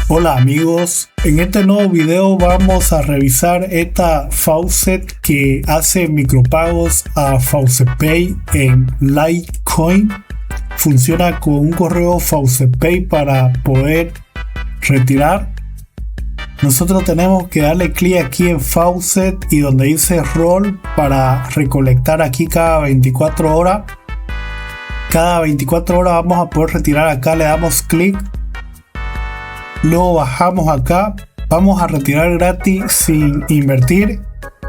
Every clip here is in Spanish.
Hola amigos, en este nuevo video vamos a revisar esta faucet que hace micropagos a FaucetPay en Litecoin. Funciona con un correo FaucetPay para poder retirar. Nosotros tenemos que darle clic aquí en Faucet y donde dice Roll para recolectar aquí cada 24 horas. Cada 24 horas vamos a poder retirar acá, le damos clic. Luego bajamos acá, vamos a retirar gratis sin invertir.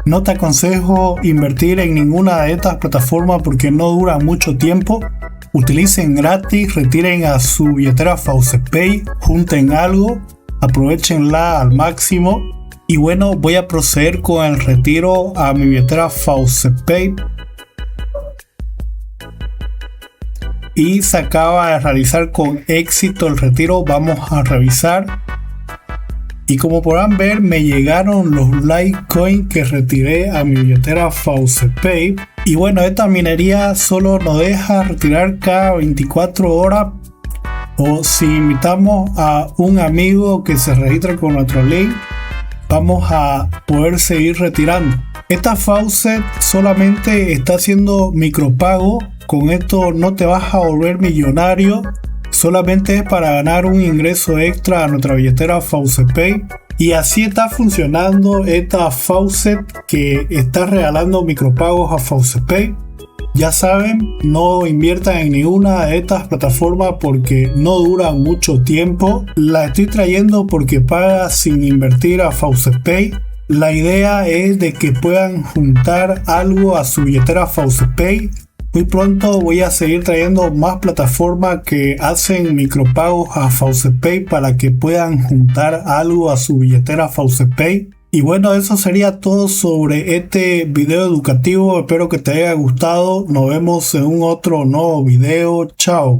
No te aconsejo invertir en ninguna de estas plataformas porque no dura mucho tiempo. Utilicen gratis, retiren a su billetera FaucetPay, junten algo, aprovechenla al máximo. Y bueno, voy a proceder con el retiro a mi billetera FaucetPay. Y se acaba de realizar con éxito el retiro. Vamos a revisar. Y como podrán ver, me llegaron los Litecoin que retiré a mi billetera FaucetPay. Y bueno, esta minería solo nos deja retirar cada 24 horas. O si invitamos a un amigo que se registre con nuestro link, vamos a poder seguir retirando. Esta faucet solamente está haciendo micropago. Con esto no te vas a volver millonario, solamente es para ganar un ingreso extra a nuestra billetera FaucetPay. Y así está funcionando esta faucet que está regalando micropagos a FaucetPay. Ya saben, no inviertan en ninguna de estas plataformas porque no duran mucho tiempo. La estoy trayendo porque paga sin invertir a FaucetPay. La idea es de que puedan juntar algo a su billetera FaucetPay. Muy pronto voy a seguir trayendo más plataformas que hacen micropagos a FaucetPay para que puedan juntar algo a su billetera FaucetPay. Y bueno, eso sería todo sobre este video educativo. Espero que te haya gustado. Nos vemos en un otro nuevo video. Chao.